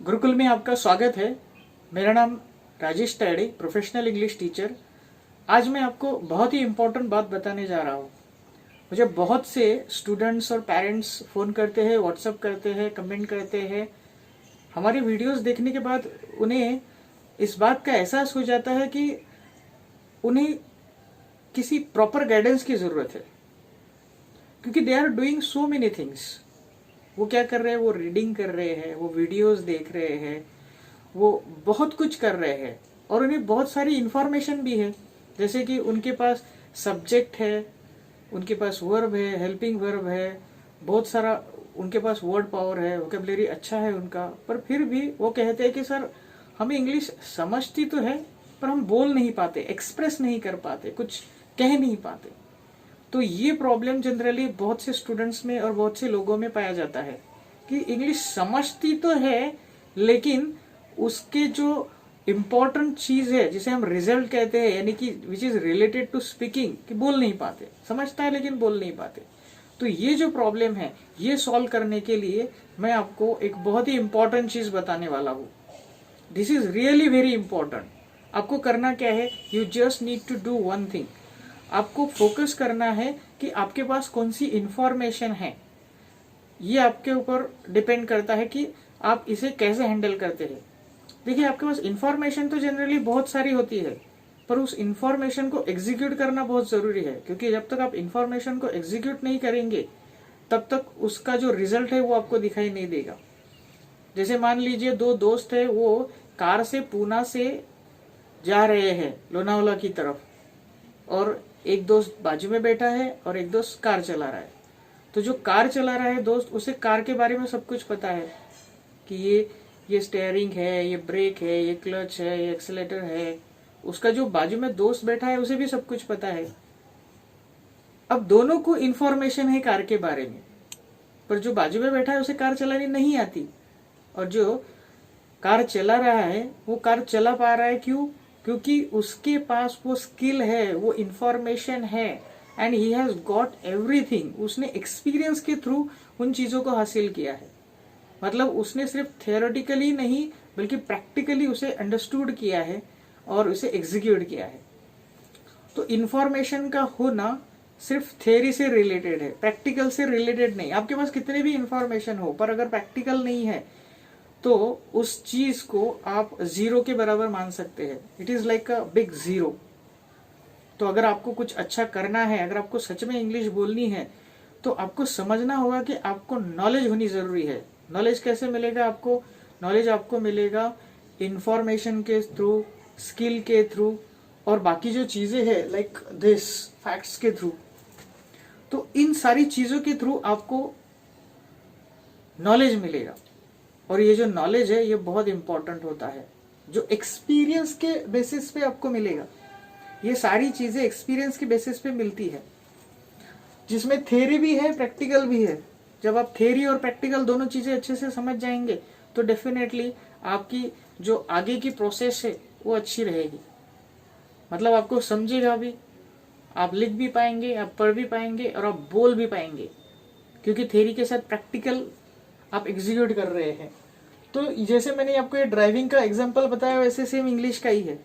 गुरुकुल में आपका स्वागत है। मेरा नाम Rajesh Tayade, professional English teacher. आज मैं आपको बहुत ही इम्पोर्टेंट बात बताने जा रहा हूँ। मुझे बहुत से स्टूडेंट्स और पेरेंट्स फ़ोन करते हैं, व्हाट्सएप करते हैं, कमेंट करते हैं। हमारी वीडियोस देखने के बाद उन्हें इस बात का एहसास हो जाता है कि उन्हें किसी प्रॉपर गाइडेंस की ज़रूरत है, क्योंकि they are doing so many things. वो क्या कर रहे हैं? वो रीडिंग कर रहे हैं, वो वीडियोस देख रहे हैं, वो बहुत कुछ कर रहे हैं और उन्हें बहुत सारी इंफॉर्मेशन भी है। जैसे कि उनके पास सब्जेक्ट है, उनके पास वर्ब है, हेल्पिंग वर्ब है, बहुत सारा उनके पास वर्ड पावर है, वोकेबलरी अच्छा है उनका, पर फिर भी वो कहते हैं कि सर हमें इंग्लिश समझती तो है पर हम बोल नहीं पाते, एक्सप्रेस नहीं कर पाते, कुछ कह नहीं पाते। तो ये प्रॉब्लम जनरली बहुत से स्टूडेंट्स में और बहुत से लोगों में पाया जाता है कि इंग्लिश समझती तो है लेकिन उसके जो इम्पोर्टेंट चीज है जिसे हम रिजल्ट कहते हैं, यानी कि which is related to speaking, कि बोल नहीं पाते। समझता है लेकिन बोल नहीं पाते। तो ये जो प्रॉब्लम है ये सॉल्व करने के लिए मैं आपको एक बहुत ही इंपॉर्टेंट चीज बताने वाला हूँ। This is really very important. आपको करना क्या है? You just need to do one thing. आपको फोकस करना है कि आपके पास कौन सी इंफॉर्मेशन है। ये आपके ऊपर डिपेंड करता है कि आप इसे कैसे हैंडल करते हैं। देखिए, आपके पास इंफॉर्मेशन तो जनरली बहुत सारी होती है, पर उस इंफॉर्मेशन को एग्जीक्यूट करना बहुत जरूरी है, क्योंकि जब तक आप इंफॉर्मेशन को एग्जीक्यूट नहीं करेंगे तब तक उसका जो रिजल्ट है वो आपको दिखाई नहीं देगा। जैसे मान लीजिए दो दोस्त है, वो कार से पूना से जा रहे हैं लोनावाला की तरफ, और एक दोस्त बाजू में बैठा है और एक दोस्त कार चला रहा है। तो जो कार चला रहा है दोस्त, उसे कार के बारे में सब कुछ पता है कि ये स्टेयरिंग है, ये ब्रेक है, ये क्लच है, ये एक्सीलेटर है। उसका जो बाजू में दोस्त बैठा है उसे भी सब कुछ पता है। अब दोनों को इन्फॉर्मेशन है कार के बारे में, पर जो बाजू में बैठा है उसे कार चलानी नहीं आती, और जो कार चला रहा है वो कार चला पा रहा है। क्यों? क्योंकि उसके पास वो स्किल है, वो इंफॉर्मेशन है, and he has got everything. उसने एक्सपीरियंस के थ्रू उन चीजों को हासिल किया है। मतलब उसने सिर्फ थियोरेटिकली नहीं बल्कि प्रैक्टिकली उसे अंडरस्टूड किया है और उसे एग्जीक्यूट किया है। तो इंफॉर्मेशन का होना सिर्फ थियोरी से रिलेटेड है, प्रैक्टिकल से रिलेटेड नहीं। आपके पास कितने भी इंफॉर्मेशन हो, पर अगर प्रैक्टिकल नहीं है तो उस चीज को आप जीरो के बराबर मान सकते हैं। It is like a big zero. तो अगर आपको कुछ अच्छा करना है, अगर आपको सच में इंग्लिश बोलनी है, तो आपको समझना होगा कि आपको नॉलेज होनी जरूरी है। नॉलेज कैसे मिलेगा आपको? नॉलेज आपको मिलेगा इंफॉर्मेशन के थ्रू, स्किल के थ्रू, और बाकी जो चीजें हैं लाइक दिस फैक्ट्स के थ्रू। तो इन सारी चीजों के थ्रू आपको नॉलेज मिलेगा, और ये जो नॉलेज है ये बहुत इंपॉर्टेंट होता है, जो एक्सपीरियंस के बेसिस पे आपको मिलेगा। ये सारी चीजें एक्सपीरियंस के बेसिस पे मिलती है, जिसमें थ्योरी भी है, प्रैक्टिकल भी है। जब आप थ्योरी और प्रैक्टिकल दोनों चीजें अच्छे से समझ जाएंगे तो डेफिनेटली आपकी जो आगे की प्रोसेस है वो अच्छी रहेगी। मतलब आपको समझेगा भी, आप लिख भी पाएंगे, आप पढ़ भी पाएंगे और आप बोल भी पाएंगे, क्योंकि थ्योरी के साथ प्रैक्टिकल आप एग्जीक्यूट कर रहे हैं। तो जैसे मैंने आपको ये ड्राइविंग का एग्जांपल बताया, वैसे सेम इंग्लिश का ही है।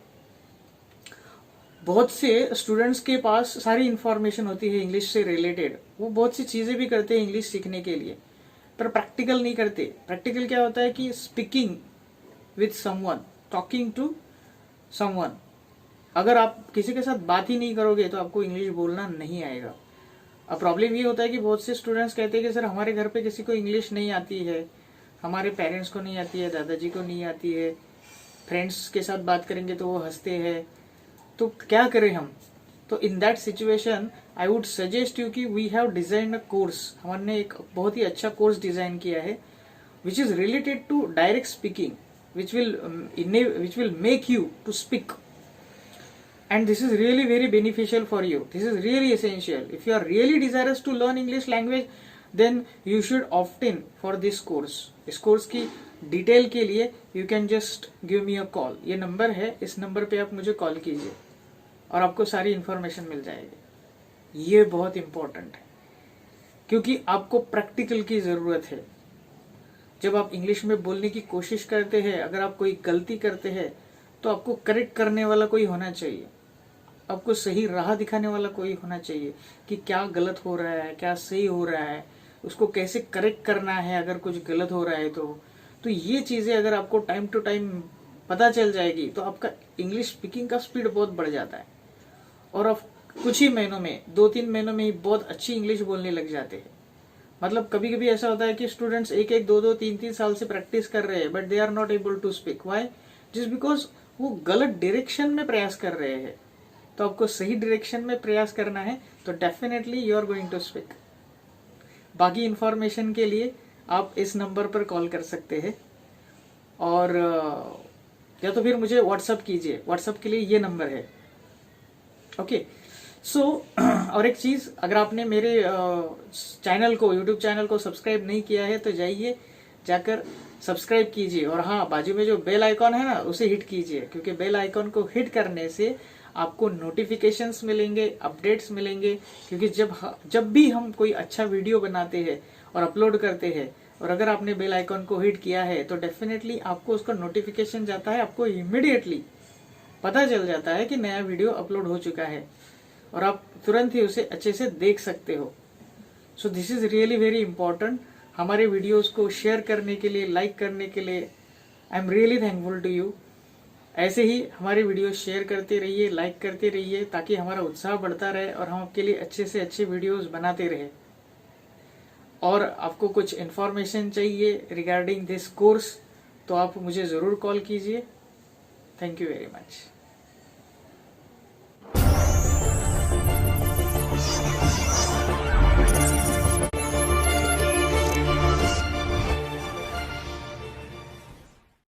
बहुत से स्टूडेंट्स के पास सारी इंफॉर्मेशन होती है इंग्लिश से रिलेटेड, वो बहुत सी चीजें भी करते हैं इंग्लिश सीखने के लिए, पर प्रैक्टिकल नहीं करते। प्रैक्टिकल क्या होता है कि speaking with someone, talking to someone. अगर आप किसी के साथ बात ही नहीं करोगे तो आपको इंग्लिश बोलना नहीं आएगा। अब प्रॉब्लम ये होता है कि बहुत से स्टूडेंट्स कहते हैं कि सर हमारे घर पे किसी को इंग्लिश नहीं आती है, हमारे पेरेंट्स को नहीं आती है, दादाजी को नहीं आती है, फ्रेंड्स के साथ बात करेंगे तो वो हंसते हैं, तो क्या करें हम? तो in that situation I would suggest you कि we have design a course. हमने एक बहुत ही अच्छा कोर्स डिजाइन किया है which is related to direct speaking, which will make you to speak. And this is really very beneficial for you. This is really essential. If you are really desirous to learn English language, then you should opt in for this course. इस course की detail के लिए you can just give me a call. ये number है, इस number पे आप मुझे कॉल कीजिए और आपको सारी इंफॉर्मेशन मिल जाएगी। ये बहुत इंपॉर्टेंट है, क्योंकि आपको प्रैक्टिकल की जरूरत है। जब आप इंग्लिश में बोलने की कोशिश करते हैं, अगर आप कोई गलती करते हैं तो आपको करेक्ट करने वाला कोई होना चाहिए, आपको सही राह दिखाने वाला कोई होना चाहिए कि क्या गलत हो रहा है, क्या सही हो रहा है, उसको कैसे करेक्ट करना है अगर कुछ गलत हो रहा है तो ये चीज़ें अगर आपको टाइम टू टाइम पता चल जाएगी तो आपका इंग्लिश स्पीकिंग का स्पीड बहुत बढ़ जाता है और आप कुछ ही महीनों में, 2-3 महीनों में ही बहुत अच्छी इंग्लिश बोलने लग जाते हैं। मतलब कभी कभी ऐसा होता है कि स्टूडेंट्स 1-1, 2-2, 3-3 साल से प्रैक्टिस कर रहे हैं but they are not able to speak. Why? Just because वो गलत डायरेक्शन में प्रयास कर रहे हैं। तो आपको सही डायरेक्शन में प्रयास करना है तो definitely you are going to speak. बाकी इंफॉर्मेशन के लिए आप इस नंबर पर कॉल कर सकते हैं और या तो फिर मुझे व्हाट्सअप कीजिए, व्हाट्सअप के लिए ये नंबर है। ओके सो और एक चीज, अगर आपने मेरे चैनल को, यूट्यूब चैनल को सब्सक्राइब नहीं किया है तो जाइए, जाकर सब्सक्राइब कीजिए और हाँ, बाजू में जो बेल आइकॉन है ना उसे हिट कीजिए, क्योंकि बेल आइकॉन को हिट करने से आपको नोटिफिकेशंस मिलेंगे, अपडेट्स मिलेंगे। क्योंकि जब भी हम कोई अच्छा वीडियो बनाते हैं और अपलोड करते हैं और अगर आपने बेल आइकॉन को हिट किया है तो डेफिनेटली आपको उसका नोटिफिकेशन जाता है, आपको इमीडिएटली पता चल जाता है कि नया वीडियो अपलोड हो चुका है और आप तुरंत ही उसे अच्छे से देख सकते हो। So this is really very important. हमारे वीडियोस को शेयर करने के लिए, लाइक करने के लिए I am really thankful to you. ऐसे ही हमारे वीडियो शेयर करते रहिए, लाइक करते रहिए, ताकि हमारा उत्साह बढ़ता रहे और हम आपके लिए अच्छे से अच्छे वीडियोस बनाते रहे। और आपको कुछ इन्फॉर्मेशन चाहिए रिगार्डिंग दिस कोर्स तो आप मुझे ज़रूर कॉल कीजिए। Thank you very much.